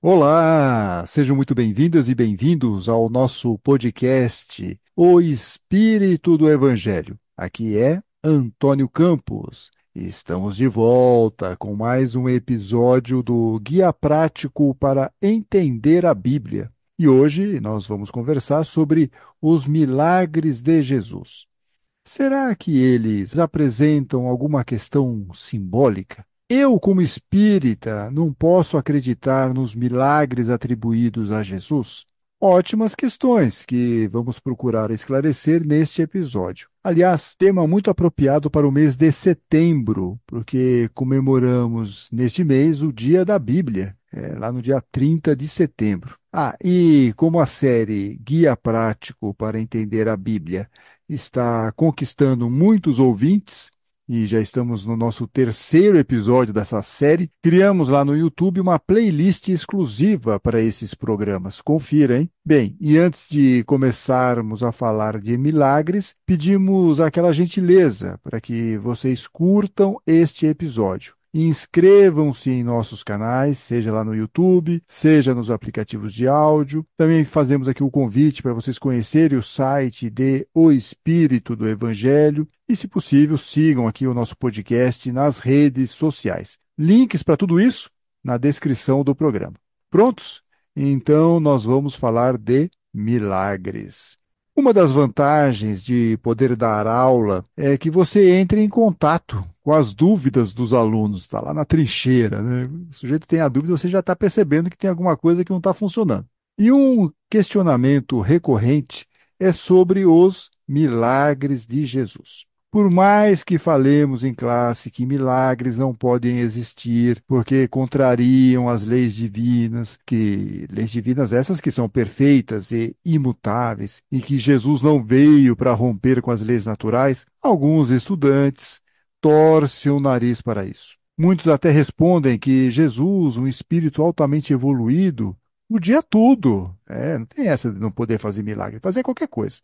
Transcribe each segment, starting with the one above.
Olá, sejam muito bem-vindas e bem-vindos ao nosso podcast O Espírito do Evangelho. Aqui é Antônio Campos. Estamos de volta com mais um episódio do Guia Prático para Entender a Bíblia. E hoje nós vamos conversar sobre os milagres de Jesus. Será que eles apresentam alguma questão simbólica? Eu, como espírita, não posso acreditar nos milagres atribuídos a Jesus? Ótimas questões que vamos procurar esclarecer neste episódio. Aliás, tema muito apropriado para o mês de setembro, porque comemoramos neste mês o Dia da Bíblia, lá no dia 30 de setembro. E como a série Guia Prático para Entender a Bíblia está conquistando muitos ouvintes, e já estamos no nosso terceiro episódio dessa série, criamos lá no YouTube uma playlist exclusiva para esses programas. Confira, hein? Bem, e antes de começarmos a falar de milagres, pedimos aquela gentileza para que vocês curtam este episódio. Inscrevam-se em nossos canais, seja lá no YouTube, seja nos aplicativos de áudio. Também fazemos aqui o convite para vocês conhecerem o site de O Espírito do Evangelho e, se possível, sigam aqui o nosso podcast nas redes sociais. Links para tudo isso na descrição do programa. Prontos? Então, nós vamos falar de milagres. Uma das vantagens de poder dar aula é que você entre em contato com as dúvidas dos alunos, está lá na trincheira, né? O sujeito tem a dúvida, você já está percebendo que tem alguma coisa que não está funcionando. E um questionamento recorrente é sobre os milagres de Jesus. Por mais que falemos em classe que milagres não podem existir porque contrariam as leis divinas essas que são perfeitas e imutáveis, e que Jesus não veio para romper com as leis naturais, alguns estudantes torcem o nariz para isso. Muitos até respondem que Jesus, um espírito altamente evoluído, podia tudo. Não tem essa de não poder fazer milagre, fazer qualquer coisa.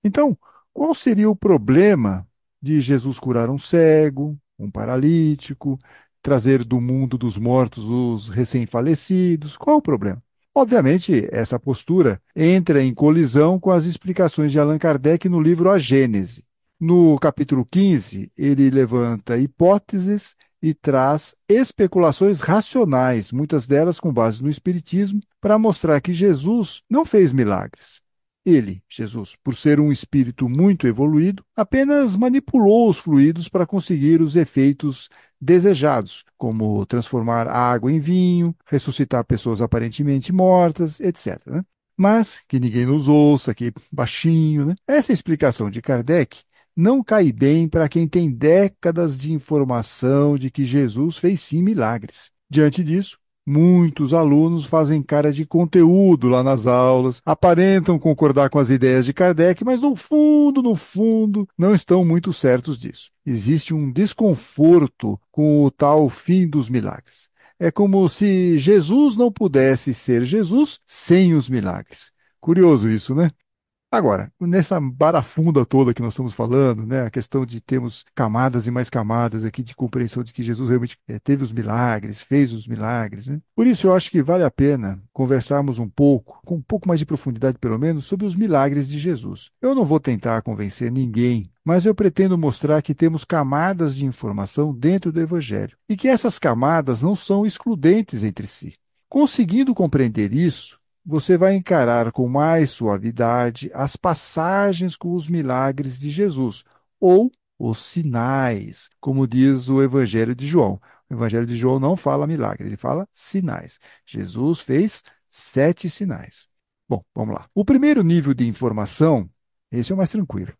Então, qual seria o problema de Jesus curar um cego, um paralítico, trazer do mundo dos mortos os recém-falecidos? Qual o problema? Obviamente, essa postura entra em colisão com as explicações de Allan Kardec no livro A Gênese. No capítulo 15, ele levanta hipóteses e traz especulações racionais, muitas delas com base no Espiritismo, para mostrar que Jesus não fez milagres. Ele, Jesus, por ser um espírito muito evoluído, apenas manipulou os fluidos para conseguir os efeitos desejados, como transformar água em vinho, ressuscitar pessoas aparentemente mortas, etc., né? Mas, que ninguém nos ouça, aqui baixinho, né? Essa explicação de Kardec não cai bem para quem tem décadas de informação de que Jesus fez sim milagres. Diante disso, muitos alunos fazem cara de conteúdo lá nas aulas, aparentam concordar com as ideias de Kardec, mas no fundo, não estão muito certos disso. Existe um desconforto com o tal fim dos milagres. É como se Jesus não pudesse ser Jesus sem os milagres. Curioso isso, né? Agora, nessa barafunda toda que nós estamos falando, né, a questão de termos camadas e mais camadas aqui de compreensão de que Jesus realmente teve os milagres, fez os milagres, né? Por isso eu acho que vale a pena conversarmos um pouco, com um pouco mais de profundidade pelo menos, sobre os milagres de Jesus. Eu não vou tentar convencer ninguém, mas eu pretendo mostrar que temos camadas de informação dentro do Evangelho e que essas camadas não são excludentes entre si. Conseguindo compreender isso, você vai encarar com mais suavidade as passagens com os milagres de Jesus, ou os sinais, como diz o Evangelho de João. O Evangelho de João não fala milagre, ele fala sinais. Jesus fez 7 sinais. Bom, vamos lá. O primeiro nível de informação, esse é o mais tranquilo.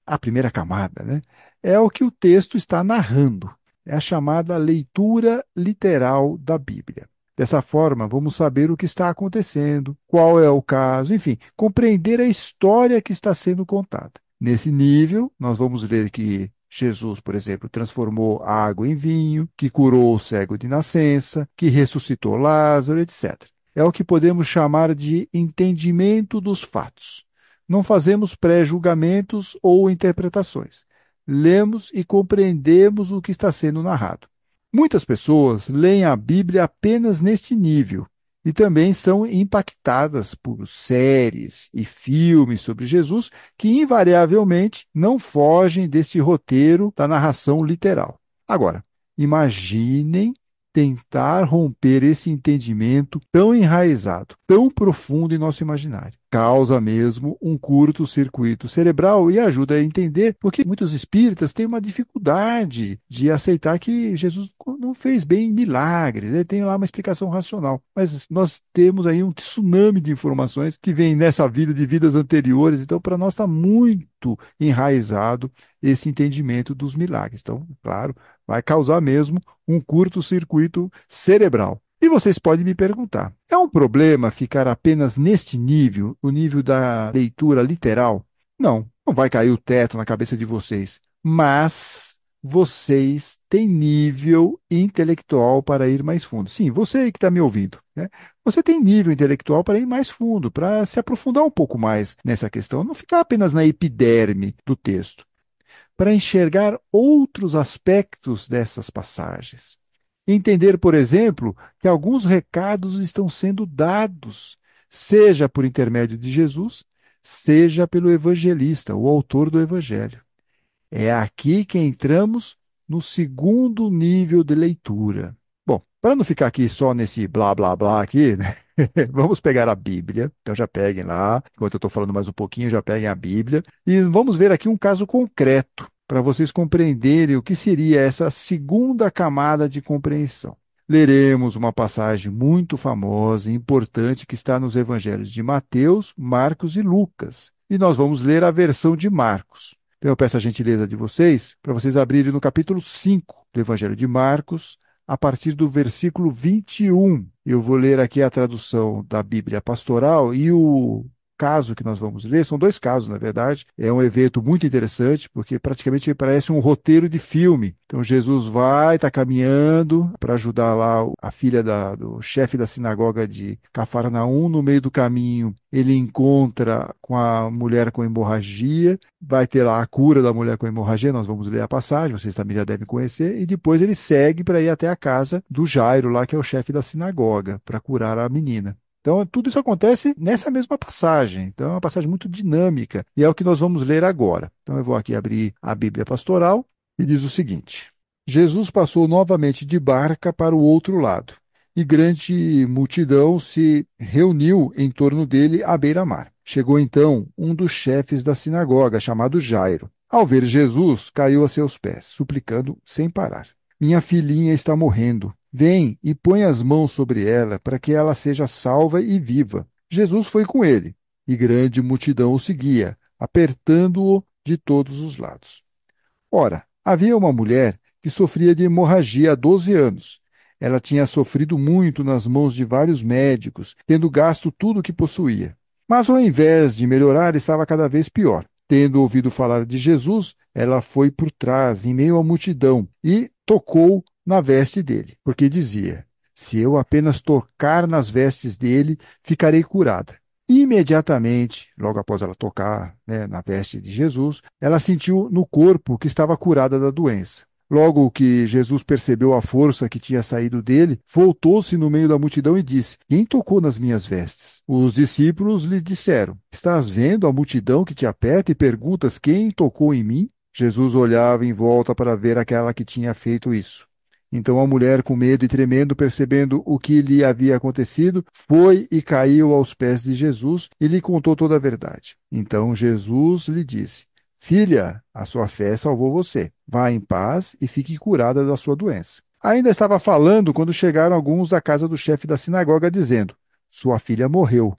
A primeira camada, né, é o que o texto está narrando. É a chamada leitura literal da Bíblia. Dessa forma, vamos saber o que está acontecendo, qual é o caso, enfim, compreender a história que está sendo contada. Nesse nível, nós vamos ler que Jesus, por exemplo, transformou a água em vinho, que curou o cego de nascença, que ressuscitou Lázaro, etc. É o que podemos chamar de entendimento dos fatos. Não fazemos pré-julgamentos ou interpretações. Lemos e compreendemos o que está sendo narrado. Muitas pessoas leem a Bíblia apenas neste nível e também são impactadas por séries e filmes sobre Jesus que invariavelmente não fogem desse roteiro da narração literal. Agora, imaginem tentar romper esse entendimento tão enraizado, tão profundo em nosso imaginário. Causa mesmo um curto-circuito cerebral e ajuda a entender porque muitos espíritas têm uma dificuldade de aceitar que Jesus não fez bem milagres, ele tem lá uma explicação racional. Mas nós temos aí um tsunami de informações que vem nessa vida de vidas anteriores, então para nós está muito enraizado esse entendimento dos milagres. Então, claro, vai causar mesmo um curto-circuito cerebral. E vocês podem me perguntar: é um problema ficar apenas neste nível, o nível da leitura literal? Não, não vai cair o teto na cabeça de vocês. Mas vocês têm nível intelectual para ir mais fundo. Sim, você aí que está me ouvindo, né? Você tem nível intelectual para ir mais fundo, para se aprofundar um pouco mais nessa questão, não ficar apenas na epiderme do texto, para enxergar outros aspectos dessas passagens. Entender, por exemplo, que alguns recados estão sendo dados, seja por intermédio de Jesus, seja pelo evangelista, o autor do evangelho. É aqui que entramos no segundo nível de leitura. Bom, para não ficar aqui só nesse blá blá blá aqui, né? Vamos pegar a Bíblia. Então já peguem lá, enquanto eu estou falando mais um pouquinho, já peguem a Bíblia. E vamos ver aqui um caso concreto, para vocês compreenderem o que seria essa segunda camada de compreensão. Leremos uma passagem muito famosa e importante que está nos evangelhos de Mateus, Marcos e Lucas. E nós vamos ler a versão de Marcos. Então eu peço a gentileza de vocês para vocês abrirem no capítulo 5 do Evangelho de Marcos, a partir do versículo 21. Eu vou ler aqui a tradução da Bíblia Pastoral e o caso que nós vamos ler, são dois casos, na verdade. É um evento muito interessante, porque praticamente parece um roteiro de filme. Então Jesus vai, está caminhando para ajudar lá a filha do chefe da sinagoga de Cafarnaum. No meio do caminho, ele encontra com a mulher com hemorragia, vai ter lá a cura da mulher com hemorragia, nós vamos ler a passagem, vocês também já devem conhecer, e depois ele segue para ir até a casa do Jairo, lá que é o chefe da sinagoga, para curar a menina. Então, tudo isso acontece nessa mesma passagem. Então, é uma passagem muito dinâmica e é o que nós vamos ler agora. Então, eu vou aqui abrir a Bíblia Pastoral e diz o seguinte: Jesus passou novamente de barca para o outro lado e grande multidão se reuniu em torno dele à beira-mar. Chegou então um dos chefes da sinagoga, chamado Jairo. Ao ver Jesus, caiu a seus pés, suplicando sem parar: Minha filhinha está morrendo. Vem e põe as mãos sobre ela, para que ela seja salva e viva. Jesus foi com ele, e grande multidão o seguia, apertando-o de todos os lados. Ora, havia uma mulher que sofria de hemorragia há 12 anos. Ela tinha sofrido muito nas mãos de vários médicos, tendo gasto tudo o que possuía. Mas ao invés de melhorar, estava cada vez pior. Tendo ouvido falar de Jesus, ela foi por trás, em meio à multidão, e tocou na veste dele, porque dizia: Se eu apenas tocar nas vestes dele, ficarei curada. Imediatamente, logo após ela tocar, né, na veste de Jesus, ela sentiu no corpo que estava curada da doença. Logo que Jesus percebeu a força que tinha saído dele, voltou-se no meio da multidão e disse: Quem tocou nas minhas vestes? Os discípulos lhe disseram: Estás vendo a multidão que te aperta e perguntas quem tocou em mim? Jesus olhava em volta para ver aquela que tinha feito isso. Então a mulher, com medo e tremendo, percebendo o que lhe havia acontecido, foi e caiu aos pés de Jesus e lhe contou toda a verdade. Então Jesus lhe disse: Filha, a sua fé salvou você. Vá em paz e fique curada da sua doença. Ainda estava falando quando chegaram alguns da casa do chefe da sinagoga, dizendo: Sua filha morreu.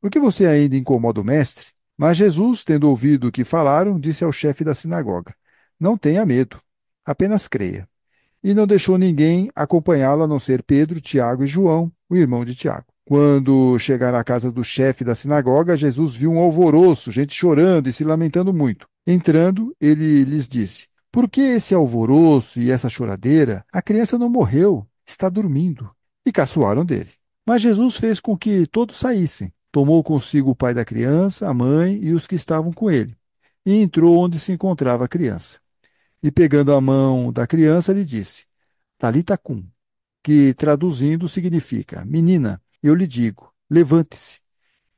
Por que você ainda incomoda o mestre? Mas Jesus, tendo ouvido o que falaram, disse ao chefe da sinagoga: Não tenha medo, apenas creia. E não deixou ninguém acompanhá-lo a não ser Pedro, Tiago e João, o irmão de Tiago. Quando chegaram à casa do chefe da sinagoga, Jesus viu um alvoroço, gente chorando e se lamentando muito. Entrando, ele lhes disse: Por que esse alvoroço e essa choradeira? A criança não morreu, está dormindo. E caçoaram dele. Mas Jesus fez com que todos saíssem. Tomou consigo o pai da criança, a mãe e os que estavam com ele. E entrou onde se encontrava a criança. E pegando a mão da criança, lhe disse: Talita cum, que traduzindo significa: Menina, eu lhe digo, levante-se.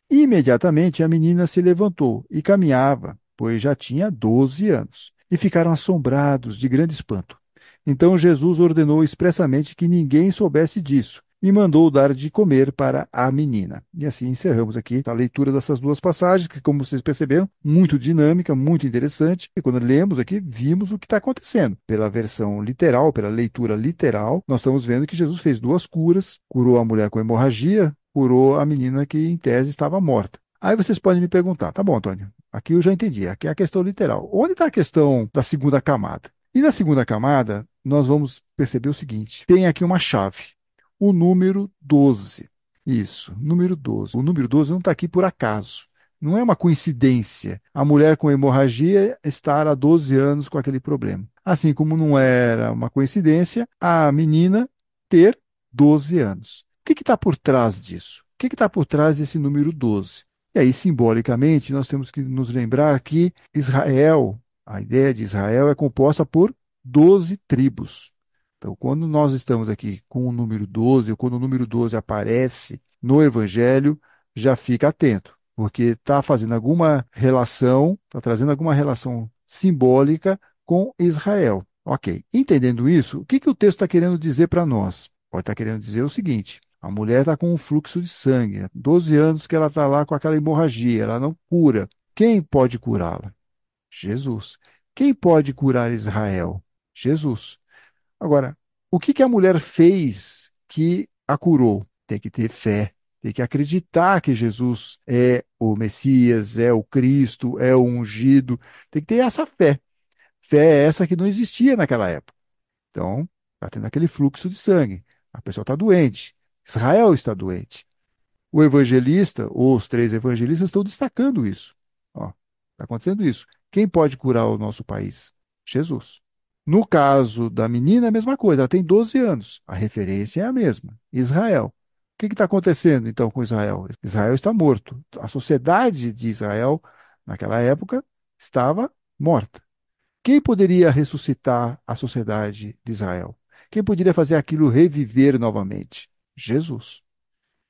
Imediatamente a menina se levantou e caminhava, pois já tinha 12 anos, e ficaram assombrados de grande espanto. Então Jesus ordenou expressamente que ninguém soubesse disso e mandou dar de comer para a menina. E assim encerramos aqui a leitura dessas duas passagens, que, como vocês perceberam, muito dinâmica, muito interessante. E quando lemos aqui, vimos o que está acontecendo. Pela versão literal, pela leitura literal, nós estamos vendo que Jesus fez duas curas, curou a mulher com hemorragia, curou a menina que, em tese, estava morta. Aí vocês podem me perguntar, tá bom, Antônio, aqui eu já entendi, aqui é a questão literal. Onde está a questão da segunda camada? E na segunda camada, nós vamos perceber o seguinte: tem aqui uma chave, o número 12. Isso, número 12. O número 12 não está aqui por acaso. Não é uma coincidência a mulher com hemorragia estar há 12 anos com aquele problema. Assim como não era uma coincidência a menina ter 12 anos. O que está por trás disso? O que está por trás desse número 12? E aí, simbolicamente, nós temos que nos lembrar que Israel, a ideia de Israel é composta por 12 tribos. Então, quando nós estamos aqui com o número 12, ou quando o número 12 aparece no Evangelho, já fica atento, porque está fazendo alguma relação, está trazendo alguma relação simbólica com Israel. Ok. Entendendo isso, o que o texto está querendo dizer para nós? Pode estar querendo dizer o seguinte: a mulher está com um fluxo de sangue, 12 anos que ela está lá com aquela hemorragia, ela não cura. Quem pode curá-la? Jesus. Quem pode curar Israel? Jesus. Agora, o que a mulher fez que a curou? Tem que ter fé, tem que acreditar que Jesus é o Messias, é o Cristo, é o ungido. Tem que ter essa fé. Fé é essa que não existia naquela época. Então, está tendo aquele fluxo de sangue. A pessoa está doente. Israel está doente. O evangelista, ou os três evangelistas, estão destacando isso. Está acontecendo isso. Quem pode curar o nosso país? Jesus. No caso da menina, é a mesma coisa. Ela tem 12 anos. A referência é a mesma. Israel. O que está acontecendo, então, com Israel? Israel está morto. A sociedade de Israel, naquela época, estava morta. Quem poderia ressuscitar a sociedade de Israel? Quem poderia fazer aquilo reviver novamente? Jesus.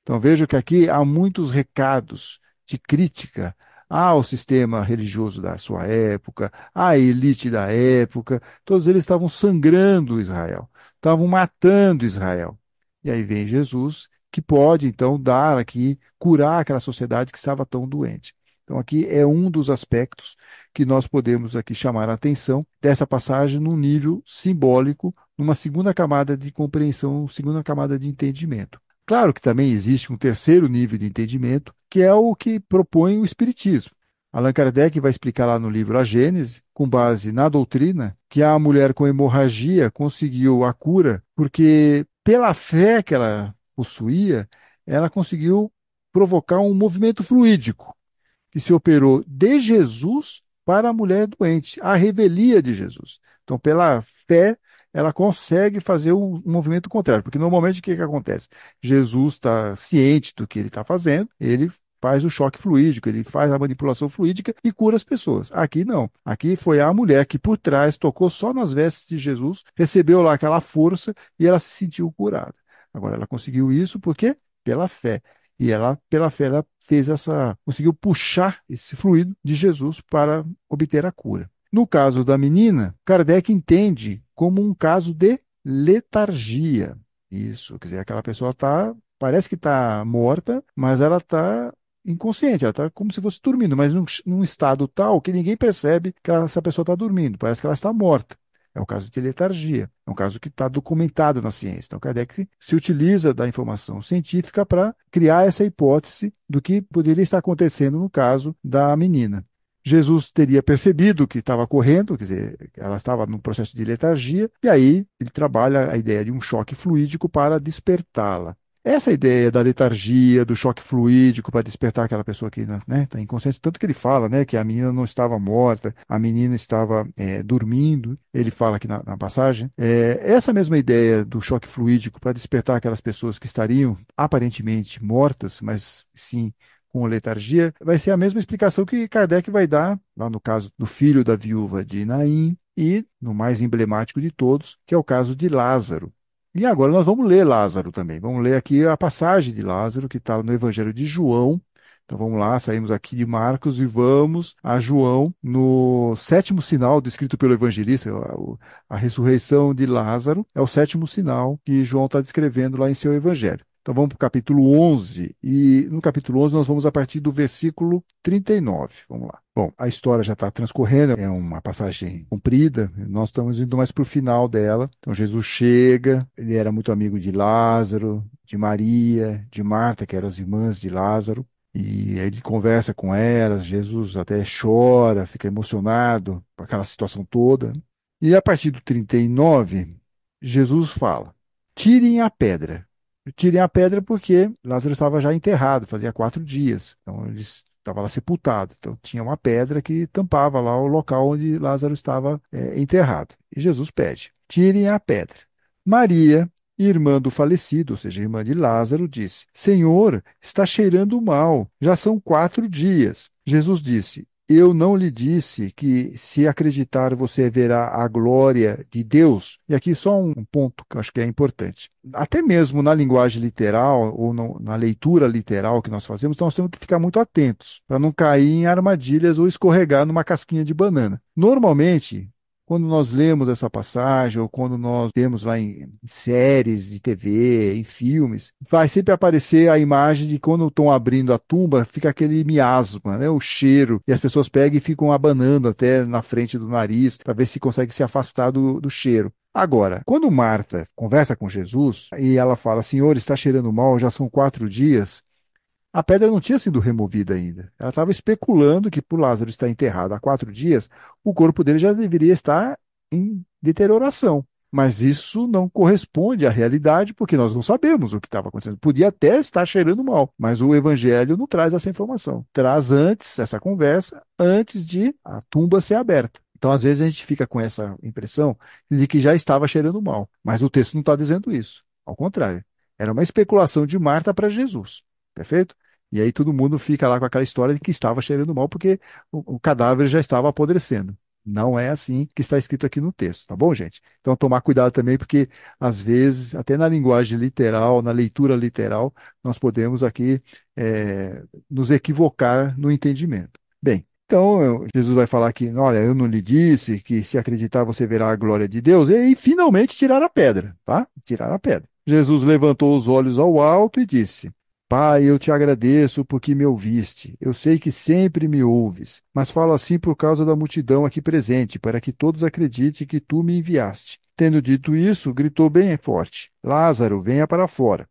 Então vejo que aqui há muitos recados de crítica ao sistema religioso da sua época, à elite da época. Todos eles estavam sangrando Israel, estavam matando Israel. E aí vem Jesus, que pode então dar aqui, curar aquela sociedade que estava tão doente. Então aqui é um dos aspectos que nós podemos aqui chamar a atenção dessa passagem num nível simbólico, numa segunda camada de compreensão, segunda camada de entendimento. Claro que também existe um terceiro nível de entendimento, que é o que propõe o Espiritismo. Allan Kardec vai explicar lá no livro A Gênese, com base na doutrina, que a mulher com hemorragia conseguiu a cura porque, pela fé que ela possuía, ela conseguiu provocar um movimento fluídico que se operou de Jesus para a mulher doente, a revelia de Jesus. Então, pela fé, ela consegue fazer um movimento contrário, porque normalmente o que acontece? Jesus está ciente do que ele está fazendo, ele faz o choque fluídico, ele faz a manipulação fluídica e cura as pessoas. Aqui não. Aqui foi a mulher que por trás tocou só nas vestes de Jesus, recebeu lá aquela força e ela se sentiu curada. Agora, ela conseguiu isso porque pela fé. E ela, pela fé, ela fez conseguiu puxar esse fluido de Jesus para obter a cura. No caso da menina, Kardec entende como um caso de letargia. Isso, quer dizer, aquela pessoa parece que está morta, mas ela está inconsciente, ela está como se fosse dormindo, mas num estado tal que ninguém percebe que essa pessoa está dormindo, parece que ela está morta. É um caso de letargia, é um caso que está documentado na ciência. Então, Kardec se utiliza da informação científica para criar essa hipótese do que poderia estar acontecendo no caso da menina. Jesus teria percebido que estava correndo, quer dizer, ela estava num processo de letargia, e aí ele trabalha a ideia de um choque fluídico para despertá-la. Essa ideia da letargia, do choque fluídico para despertar aquela pessoa que está inconsciente, tanto que ele fala que a menina não estava morta, a menina estava dormindo, ele fala aqui na passagem. Essa mesma ideia do choque fluídico para despertar aquelas pessoas que estariam aparentemente mortas, mas sim com letargia, vai ser a mesma explicação que Kardec vai dar, lá no caso do filho da viúva de Naim, e no mais emblemático de todos, que é o caso de Lázaro. E agora nós vamos ler Lázaro também. Vamos ler aqui a passagem de Lázaro que está no Evangelho de João. Então vamos lá, saímos aqui de Marcos e vamos a João, no sétimo sinal descrito pelo evangelista, a ressurreição de Lázaro, é o sétimo sinal que João está descrevendo lá em seu evangelho. Então vamos para o capítulo 11, e no capítulo 11 nós vamos a partir do versículo 39. Vamos lá. Bom, a história já está transcorrendo, é uma passagem comprida, nós estamos indo mais para o final dela. Então Jesus chega, ele era muito amigo de Lázaro, de Maria, de Marta, que eram as irmãs de Lázaro. E ele conversa com elas, Jesus até chora, fica emocionado com aquela situação toda. E a partir do 39, Jesus fala: tirem a pedra. Tirem a pedra porque Lázaro estava já enterrado, fazia 4 dias. Então ele estava lá sepultado. Então tinha uma pedra que tampava lá o local onde Lázaro estava enterrado. E Jesus pede: tirem a pedra. Maria, irmã do falecido, ou seja, irmã de Lázaro, disse: Senhor, está cheirando mal, já são 4 dias. Jesus disse: eu não lhe disse que, se acreditar, você verá a glória de Deus? E aqui só um ponto que eu acho que é importante. Até mesmo na linguagem literal, ou na leitura literal que nós fazemos, nós temos que ficar muito atentos, para não cair em armadilhas ou escorregar numa casquinha de banana. Normalmente, quando nós lemos essa passagem, ou quando nós temos lá em séries de TV, em filmes, vai sempre aparecer a imagem de quando estão abrindo a tumba, fica aquele miasma, né, o cheiro, e as pessoas pegam e ficam abanando até na frente do nariz, para ver se consegue se afastar do cheiro. Agora, quando Marta conversa com Jesus, e ela fala: Senhor, está cheirando mal, já são 4 dias, a pedra não tinha sido removida ainda. Ela estava especulando que, por Lázaro estar enterrado há 4 dias, o corpo dele já deveria estar em deterioração. Mas isso não corresponde à realidade, porque nós não sabemos o que estava acontecendo. Podia até estar cheirando mal, mas o Evangelho não traz essa informação. Traz antes essa conversa, antes de a tumba ser aberta. Então, às vezes, a gente fica com essa impressão de que já estava cheirando mal. Mas o texto não está dizendo isso. Ao contrário. Era uma especulação de Marta para Jesus. Perfeito? E aí todo mundo fica lá com aquela história de que estava cheirando mal porque o cadáver já estava apodrecendo. Não é assim que está escrito aqui no texto, tá bom, gente? Então tomar cuidado também, porque às vezes, até na linguagem literal, na leitura literal, nós podemos aqui nos equivocar no entendimento. Bem, então Jesus vai falar que, olha, eu não lhe disse que, se acreditar, você verá a glória de Deus, e aí finalmente tirar a pedra, tá? Tirar a pedra. Jesus levantou os olhos ao alto e disse: Pai, eu te agradeço porque me ouviste. Eu sei que sempre me ouves, mas falo assim por causa da multidão aqui presente, para que todos acreditem que tu me enviaste. Tendo dito isso, gritou bem forte: Lázaro, venha para fora.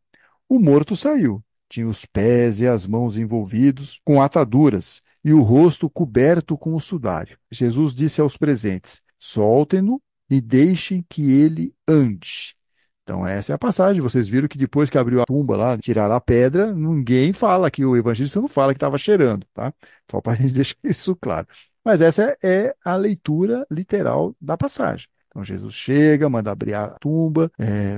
O morto saiu. Tinha os pés e as mãos envolvidos com ataduras e o rosto coberto com o sudário. Jesus disse aos presentes: soltem-no e deixem que ele ande. Então, essa é a passagem. Vocês viram que depois que abriu a tumba lá, tiraram a pedra, ninguém fala que o evangelista não fala que estava cheirando, tá? Só para a gente deixar isso claro. Mas essa é a leitura literal da passagem. Então, Jesus chega, manda abrir a tumba,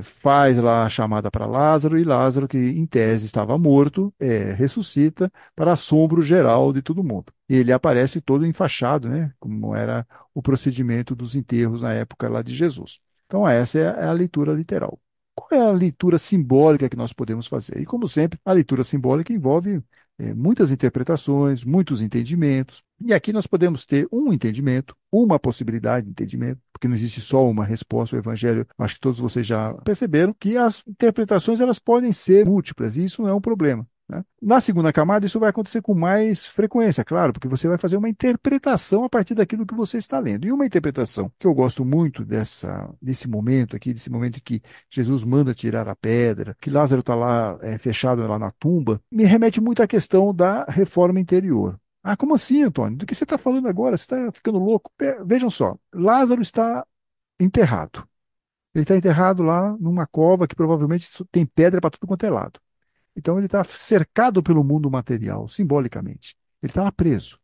faz lá a chamada para Lázaro, e Lázaro, que em tese estava morto, ressuscita para assombro geral de todo mundo. E ele aparece todo enfaixado, né? Como era o procedimento dos enterros na época lá de Jesus. Então, essa é a leitura literal. Qual é a leitura simbólica que nós podemos fazer? E, como sempre, a leitura simbólica envolve muitas interpretações, muitos entendimentos. E aqui nós podemos ter um entendimento, uma possibilidade de entendimento, porque não existe só uma resposta ao Evangelho. Acho que todos vocês já perceberam que as interpretações elas podem ser múltiplas, e isso não é um problema, né? Na segunda camada, isso vai acontecer com mais frequência, claro, porque você vai fazer uma interpretação a partir daquilo que você está lendo. E uma interpretação que eu gosto muito desse momento aqui, desse momento em que Jesus manda tirar a pedra, que Lázaro está lá fechado lá na tumba, me remete muito à questão da reforma interior. Ah, como assim, Antônio? Do que você está falando agora? Você está ficando louco? Vejam só, Lázaro está enterrado. Ele está enterrado lá numa cova que provavelmente tem pedra para tudo quanto é lado. Então ele está cercado pelo mundo material, simbolicamente. Ele está lá preso.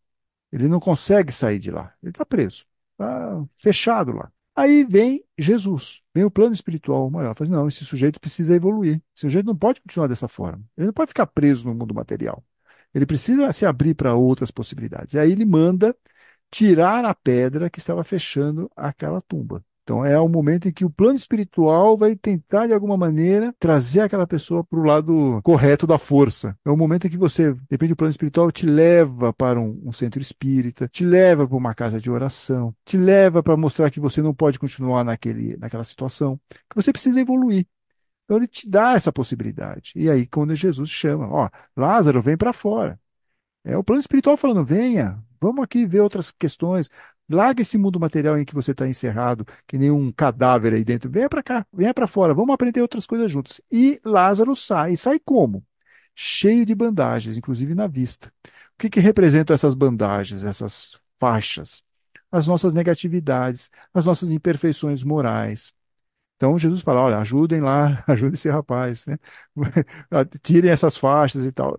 Ele não consegue sair de lá. Ele está preso. Está fechado lá. Aí vem Jesus, vem o plano espiritual maior. Fala assim, não, esse sujeito precisa evoluir. Esse sujeito não pode continuar dessa forma. Ele não pode ficar preso no mundo material. Ele precisa se abrir para outras possibilidades. E aí ele manda tirar a pedra que estava fechando aquela tumba. Então é o momento em que o plano espiritual vai tentar, de alguma maneira, trazer aquela pessoa para o lado correto da força. É o momento em que você, depende do plano espiritual, te leva para um centro espírita, te leva para uma casa de oração, te leva para mostrar que você não pode continuar naquela situação, que você precisa evoluir. Então ele te dá essa possibilidade. E aí, quando Jesus chama, ó, Lázaro, vem para fora. É o plano espiritual falando: venha, vamos aqui ver outras questões. Larga esse mundo material em que você está encerrado, que nem um cadáver aí dentro. Venha para cá, venha para fora, vamos aprender outras coisas juntos. E Lázaro sai. E sai como? Cheio de bandagens, inclusive na vista. O que representam essas bandagens, essas faixas? As nossas negatividades, as nossas imperfeições morais. Então Jesus fala: olha, ajudem lá, ajudem esse rapaz, né? Tirem essas faixas e tal.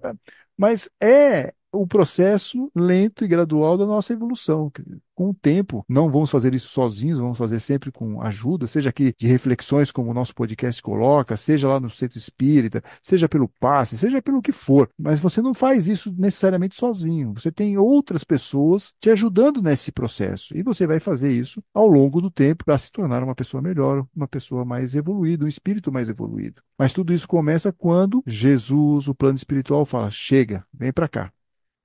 Mas é o processo lento e gradual da nossa evolução. Com o tempo, não vamos fazer isso sozinhos, vamos fazer sempre com ajuda, seja aqui de reflexões, como o nosso podcast coloca, seja lá no centro espírita, seja pelo passe, seja pelo que for. Mas você não faz isso necessariamente sozinho. Você tem outras pessoas te ajudando nesse processo. E você vai fazer isso ao longo do tempo para se tornar uma pessoa melhor, uma pessoa mais evoluída, um espírito mais evoluído. Mas tudo isso começa quando Jesus, o plano espiritual, fala: chega, vem para cá.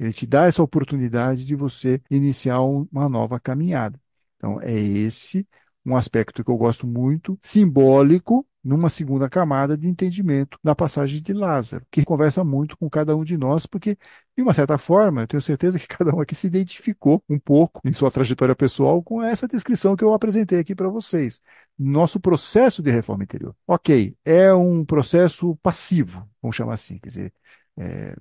Ele te dá essa oportunidade de você iniciar uma nova caminhada. Então, é esse um aspecto que eu gosto muito, simbólico, numa segunda camada de entendimento da passagem de Lázaro, que conversa muito com cada um de nós, porque, de uma certa forma, eu tenho certeza que cada um aqui se identificou um pouco em sua trajetória pessoal com essa descrição que eu apresentei aqui para vocês. Nosso processo de reforma interior. Ok, é um processo passivo, vamos chamar assim, quer dizer,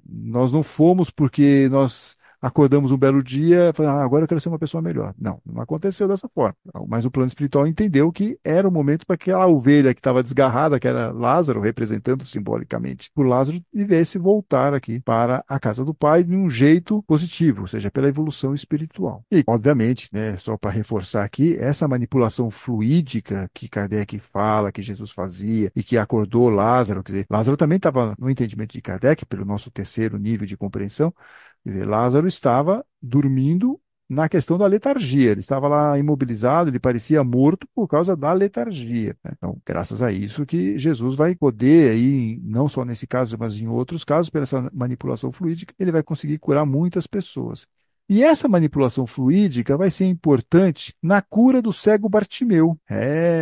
nós não fomos porque nós acordamos um belo dia e falamos: agora eu quero ser uma pessoa melhor. Não, não aconteceu dessa forma. Mas o plano espiritual entendeu que era o momento para que aquela ovelha que estava desgarrada, que era Lázaro, representando simbolicamente por Lázaro, devesse voltar aqui para a casa do Pai de um jeito positivo, ou seja, pela evolução espiritual. E, obviamente, né, só para reforçar aqui, essa manipulação fluídica que Kardec fala, que Jesus fazia e que acordou Lázaro, quer dizer, Lázaro também estava no entendimento de Kardec, pelo nosso terceiro nível de compreensão. Quer dizer, Lázaro estava dormindo na questão da letargia. Ele estava lá imobilizado, ele parecia morto por causa da letargia, né? Então, graças a isso que Jesus vai poder, aí, não só nesse caso, mas em outros casos, pela essa manipulação fluídica, ele vai conseguir curar muitas pessoas. E essa manipulação fluídica vai ser importante na cura do cego Bartimeu.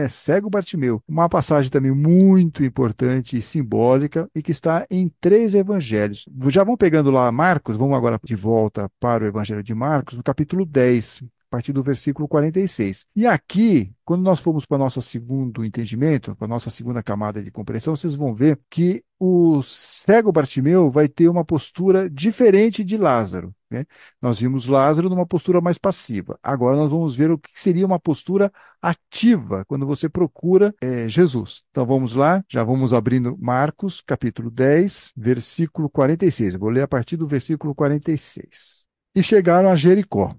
Cego Bartimeu. Uma passagem também muito importante e simbólica e que está em 3 evangelhos. Já vão pegando lá Marcos, vamos agora de volta para o Evangelho de Marcos, no capítulo 10. A partir do versículo 46. E aqui, quando nós formos para o nosso segundo entendimento, para a nossa segunda camada de compreensão, vocês vão ver que o cego Bartimeu vai ter uma postura diferente de Lázaro, né? Nós vimos Lázaro numa postura mais passiva. Agora nós vamos ver o que seria uma postura ativa quando você procura Jesus. Então vamos lá, já vamos abrindo Marcos, capítulo 10, versículo 46. Eu vou ler a partir do versículo 46. E chegaram a Jericó.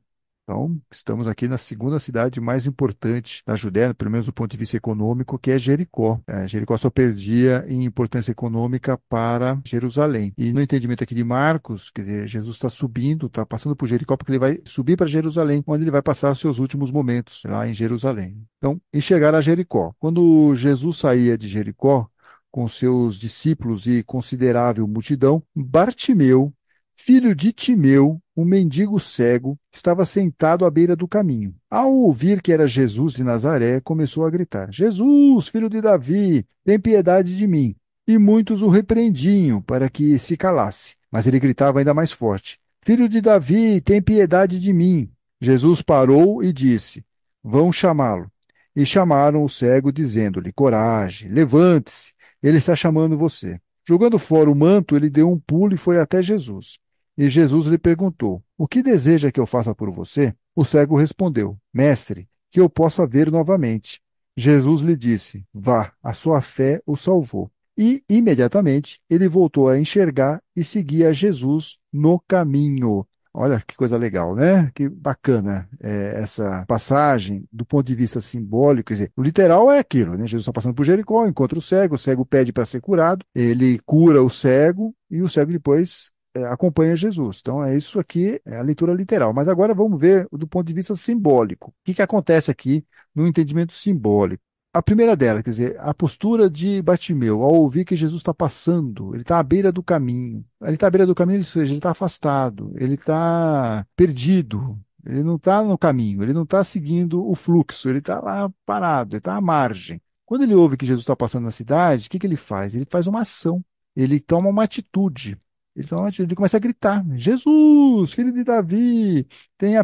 Então, estamos aqui na segunda cidade mais importante da Judéia, pelo menos do ponto de vista econômico, que é Jericó. Jericó só perdia em importância econômica para Jerusalém. E no entendimento aqui de Marcos, quer dizer, Jesus está subindo, está passando por Jericó, porque ele vai subir para Jerusalém, onde ele vai passar os seus últimos momentos, lá em Jerusalém. Então, e chegar a Jericó. Quando Jesus saía de Jericó, com seus discípulos e considerável multidão, Bartimeu, filho de Timeu, um mendigo cego, estava sentado à beira do caminho. Ao ouvir que era Jesus de Nazaré, começou a gritar: Jesus, filho de Davi, tem piedade de mim. E muitos o repreendiam para que se calasse. Mas ele gritava ainda mais forte: Filho de Davi, tem piedade de mim. Jesus parou e disse: Vão chamá-lo. E chamaram o cego, dizendo-lhe: Coragem, levante-se, ele está chamando você. Jogando fora o manto, ele deu um pulo e foi até Jesus. E Jesus lhe perguntou: O que deseja que eu faça por você? O cego respondeu: Mestre, que eu possa ver novamente. Jesus lhe disse: Vá, a sua fé o salvou. E, imediatamente, ele voltou a enxergar e seguia Jesus no caminho. Olha que coisa legal, né? Que bacana essa passagem do ponto de vista simbólico. Quer dizer, o literal é aquilo, né? Jesus está passando por Jericó, encontra o cego pede para ser curado, ele cura o cego e o cego depois acompanha Jesus. Então, isso aqui é a leitura literal. Mas agora vamos ver do ponto de vista simbólico. O que que acontece aqui no entendimento simbólico? A primeira dela, quer dizer, a postura de Bartimeu, ao ouvir que Jesus está passando, ele está à beira do caminho. Ele está à beira do caminho, ou seja, ele está afastado, ele está perdido, ele não está no caminho, ele não está seguindo o fluxo, ele está lá parado, ele está à margem. Quando ele ouve que Jesus está passando na cidade, o que que ele faz? Ele faz uma ação, ele toma uma atitude. Ele começa a gritar: Jesus, filho de Davi, tenha,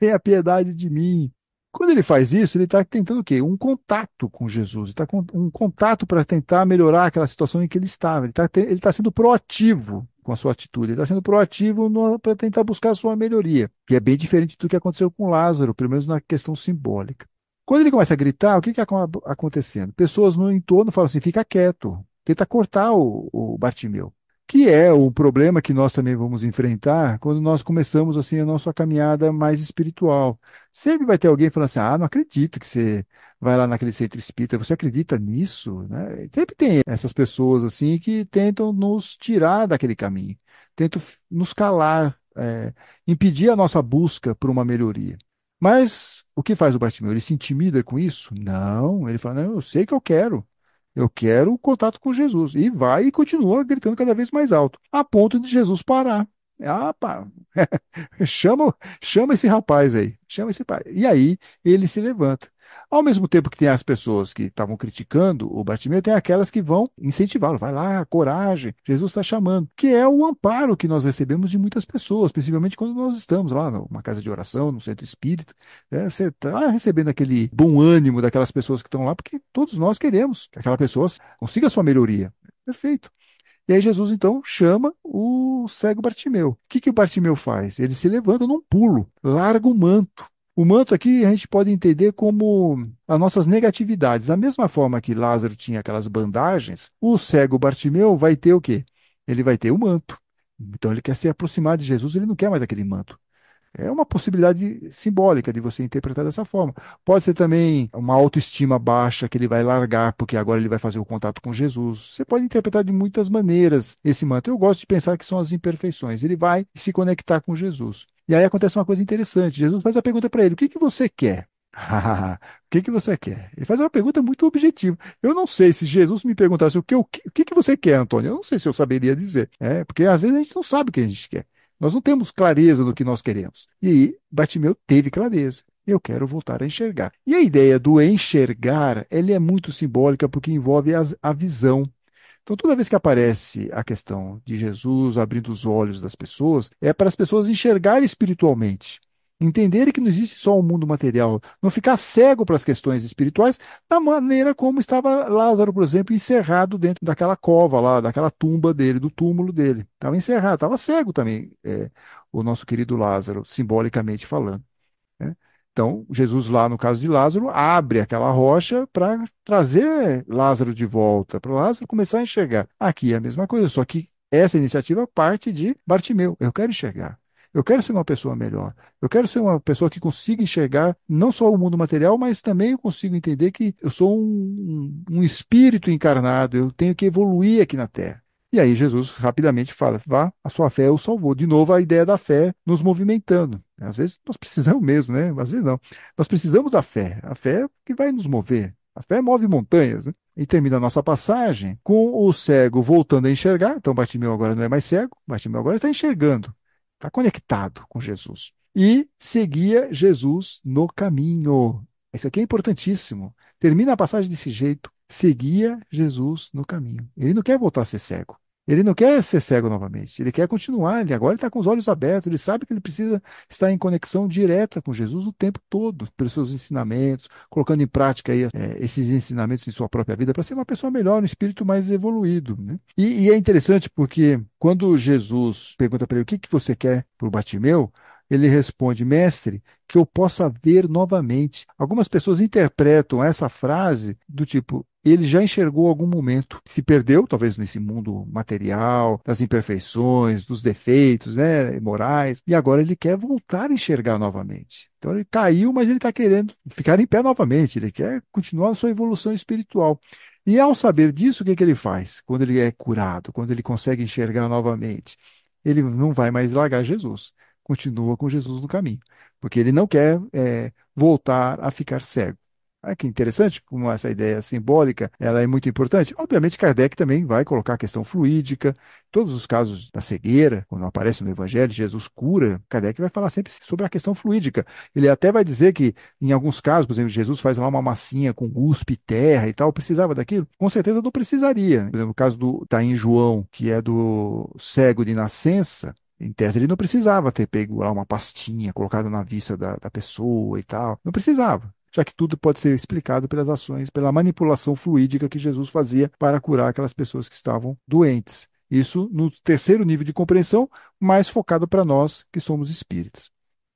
tenha piedade de mim. Quando ele faz isso, ele está tentando o quê? Um contato com Jesus. Ele está com um contato para tentar melhorar aquela situação em que ele estava. Ele tá sendo proativo com a sua atitude. Ele está sendo proativo para tentar buscar a sua melhoria, que é bem diferente do que aconteceu com Lázaro, pelo menos na questão simbólica. Quando ele começa a gritar, o que que acaba acontecendo? Pessoas no entorno falam assim: fica quieto, tenta cortar o Bartimeu. Que é o problema que nós também vamos enfrentar quando nós começamos assim a nossa caminhada mais espiritual. Sempre vai ter alguém falando assim: ah, não acredito que você vai lá naquele centro espírita, você acredita nisso? Né? Sempre tem essas pessoas assim que tentam nos tirar daquele caminho, tentam nos calar, impedir a nossa busca por uma melhoria. Mas o que faz o Bartimeu? Ele se intimida com isso? Não, ele fala: não, eu sei que eu quero. Eu quero o contato com Jesus. E vai e continua gritando cada vez mais alto, a ponto de Jesus parar. Ah, pá, chama esse rapaz aí, chama esse pai. E aí ele se levanta. Ao mesmo tempo que tem as pessoas que estavam criticando o Bartimeu, tem aquelas que vão incentivá-lo. Vai lá, coragem, Jesus está chamando. Que é o amparo que nós recebemos de muitas pessoas, principalmente quando nós estamos lá numa casa de oração, no centro espírita. Né? Você está recebendo aquele bom ânimo daquelas pessoas que estão lá, porque todos nós queremos que aquela pessoa consiga a sua melhoria. Perfeito. E aí Jesus então chama o cego Bartimeu. O que que o Bartimeu faz? Ele se levanta num pulo, larga o manto. O manto aqui a gente pode entender como as nossas negatividades. Da mesma forma que Lázaro tinha aquelas bandagens, o cego Bartimeu vai ter o quê? Ele vai ter o manto. Então ele quer se aproximar de Jesus, ele não quer mais aquele manto. É uma possibilidade simbólica de você interpretar dessa forma. Pode ser também uma autoestima baixa que ele vai largar, porque agora ele vai fazer o contato com Jesus. Você pode interpretar de muitas maneiras esse manto. Eu gosto de pensar que são as imperfeições. Ele vai se conectar com Jesus. E aí acontece uma coisa interessante. Jesus faz a pergunta para ele: o que que você quer? O que que você quer? Ele faz uma pergunta muito objetiva. Eu não sei se Jesus me perguntasse o que que você quer, Antônio. Eu não sei se eu saberia dizer. Porque às vezes a gente não sabe o que a gente quer. Nós não temos clareza do que nós queremos. E aí, Bartimeu teve clareza. Eu quero voltar a enxergar. E a ideia do enxergar, ele é muito simbólica porque envolve a visão. Então, toda vez que aparece a questão de Jesus abrindo os olhos das pessoas, é para as pessoas enxergarem espiritualmente. Entenderem que não existe só o mundo material, não ficar cego para as questões espirituais, da maneira como estava Lázaro, por exemplo, encerrado dentro daquela cova lá, daquela tumba dele, do túmulo dele. Estava encerrado, estava cego também, o nosso querido Lázaro, simbolicamente falando. Né? Então, Jesus, lá no caso de Lázaro, abre aquela rocha para trazer Lázaro de volta, para Lázaro começar a enxergar. Aqui é a mesma coisa, só que essa iniciativa parte de Bartimeu. Eu quero enxergar. Eu quero ser uma pessoa melhor. Eu quero ser uma pessoa que consiga enxergar não só o mundo material, mas também eu consigo entender que eu sou um espírito encarnado, eu tenho que evoluir aqui na Terra. E aí Jesus rapidamente fala: vá, a sua fé o salvou. De novo a ideia da fé nos movimentando. Às vezes nós precisamos mesmo, né? Às vezes não. Nós precisamos da fé. A fé é que vai nos mover. A fé move montanhas, né? E termina a nossa passagem com o cego voltando a enxergar. Então Bartimeu agora não é mais cego, Bartimeu agora está enxergando. Está conectado com Jesus. E seguia Jesus no caminho. Isso aqui é importantíssimo. Termina a passagem desse jeito. Seguia Jesus no caminho. Ele não quer voltar a ser cego. Ele não quer ser cego novamente. Ele quer continuar. Ele agora está com os olhos abertos. Ele sabe que ele precisa estar em conexão direta com Jesus o tempo todo, pelos seus ensinamentos, colocando em prática aí, esses ensinamentos em sua própria vida para ser uma pessoa melhor, um espírito mais evoluído. Né? E é interessante porque quando Jesus pergunta para ele: o que que você quer por Bartimeu? Ele responde: mestre, que eu possa ver novamente. Algumas pessoas interpretam essa frase do tipo: ele já enxergou algum momento, se perdeu, talvez nesse mundo material, das imperfeições, dos defeitos, né, morais, e agora ele quer voltar a enxergar novamente. Então ele caiu, mas ele está querendo ficar em pé novamente, ele quer continuar a sua evolução espiritual. E ao saber disso, o que que ele faz? Quando ele é curado, quando ele consegue enxergar novamente? ele não vai mais largar Jesus. Continua com Jesus no caminho, porque ele não quer voltar a ficar cego. Ah, que interessante como essa ideia simbólica ela é muito importante. Obviamente, Kardec também vai colocar a questão fluídica. Todos os casos da cegueira, quando aparece no Evangelho, Jesus cura, Kardec vai falar sempre sobre a questão fluídica. Ele até vai dizer que, em alguns casos, por exemplo, Jesus faz lá uma massinha com cuspe, terra e tal, precisava daquilo? Com certeza não precisaria. Por exemplo, no caso do tá em João, que é do cego de nascença, em tese, ele não precisava ter pego lá uma pastinha, colocado na vista da pessoa e tal. Não precisava, já que tudo pode ser explicado pelas ações, pela manipulação fluídica que Jesus fazia para curar aquelas pessoas que estavam doentes. Isso no terceiro nível de compreensão, mais focado para nós que somos espíritas.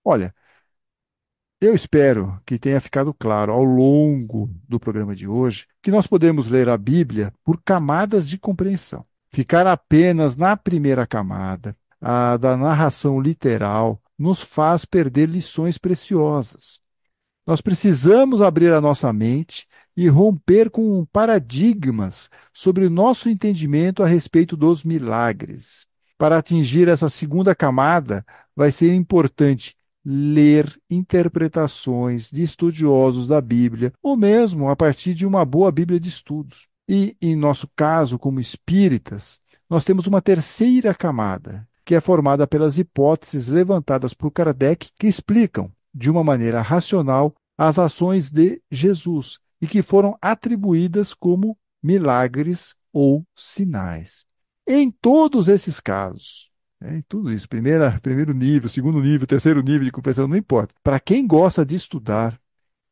Olha, eu espero que tenha ficado claro ao longo do programa de hoje que nós podemos ler a Bíblia por camadas de compreensão. Ficar apenas na primeira camada, a da narração literal, nos faz perder lições preciosas. Nós precisamos abrir a nossa mente e romper com paradigmas sobre o nosso entendimento a respeito dos milagres. Para atingir essa segunda camada, vai ser importante ler interpretações de estudiosos da Bíblia, ou mesmo a partir de uma boa Bíblia de estudos. E, em nosso caso, como espíritas, nós temos uma terceira camada, que é formada pelas hipóteses levantadas por Kardec, que explicam, de uma maneira racional, as ações de Jesus e que foram atribuídas como milagres ou sinais. Em todos esses casos, em tudo isso, primeiro nível, segundo nível, terceiro nível de compreensão, não importa. Para quem gosta de estudar,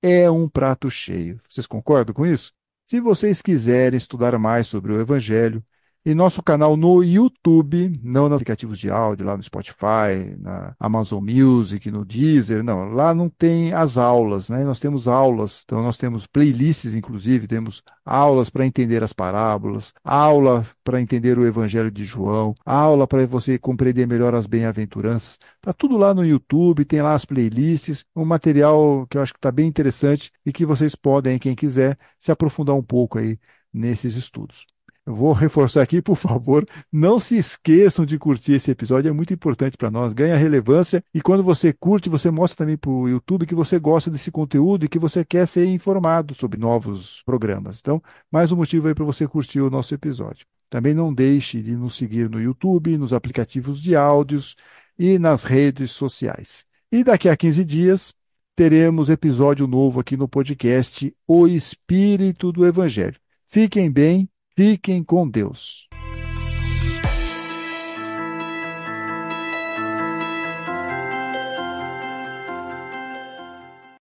é um prato cheio. Vocês concordam com isso? Se vocês quiserem estudar mais sobre o Evangelho, em nosso canal no YouTube, não nos aplicativos de áudio, lá no Spotify, na Amazon Music, no Deezer, não, lá não tem as aulas, né? Nós temos aulas, então nós temos playlists, inclusive, temos aulas para entender as parábolas, aula para entender o Evangelho de João, aula para você compreender melhor as bem-aventuranças. Tá tudo lá no YouTube, tem lá as playlists, um material que eu acho que está bem interessante e que vocês podem, quem quiser, se aprofundar um pouco aí nesses estudos. Eu vou reforçar aqui, por favor, não se esqueçam de curtir esse episódio, é muito importante para nós, ganha relevância e quando você curte, você mostra também para o YouTube que você gosta desse conteúdo e que você quer ser informado sobre novos programas. Então, mais um motivo aí para você curtir o nosso episódio. Também não deixe de nos seguir no YouTube, nos aplicativos de áudios e nas redes sociais. E daqui a 15 dias teremos episódio novo aqui no podcast O Espírito do Evangelho. Fiquem bem. Fiquem com Deus.